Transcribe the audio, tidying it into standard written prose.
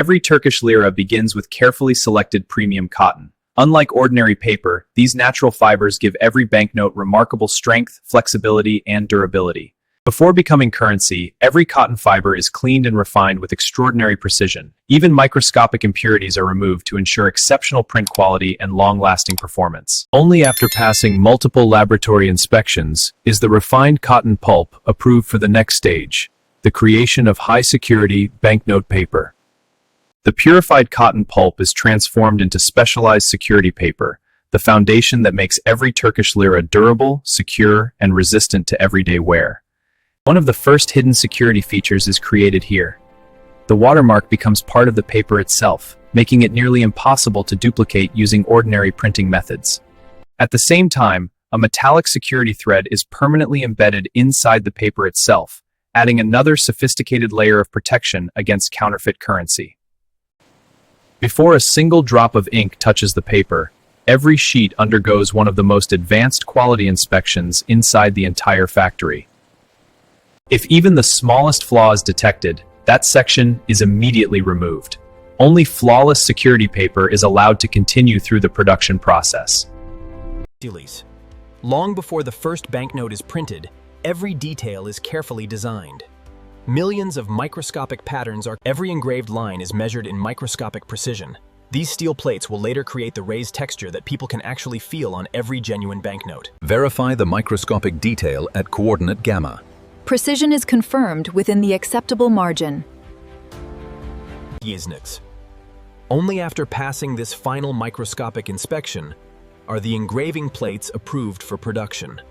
Every Turkish lira begins with carefully selected premium cotton. Unlike ordinary paper, these natural fibers give every banknote remarkable strength, flexibility, and durability. Before becoming currency, every cotton fiber is cleaned and refined with extraordinary precision. Even microscopic impurities are removed to ensure exceptional print quality and long-lasting performance. Only after passing multiple laboratory inspections is the refined cotton pulp approved for the next stage, the creation of high-security banknote paper. The purified cotton pulp is transformed into specialized security paper, the foundation that makes every Turkish lira durable, secure, and resistant to everyday wear. One of the first hidden security features is created here. The watermark becomes part of the paper itself, making it nearly impossible to duplicate using ordinary printing methods. At the same time, a metallic security thread is permanently embedded inside the paper itself, adding another sophisticated layer of protection against counterfeit currency. Before a single drop of ink touches the paper, every sheet undergoes one of the most advanced quality inspections inside the entire factory. If even the smallest flaw is detected, that section is immediately removed. Only flawless security paper is allowed to continue through the production process. Long before the first banknote is printed, every detail is carefully designed. Millions of microscopic patterns are. Every engraved line is measured in microscopic precision. These steel plates will later create the raised texture that people can actually feel on every genuine banknote. Verify the microscopic detail at coordinate gamma. Precision is confirmed within the acceptable margin. Only after passing this final microscopic inspection are the engraving plates approved for production.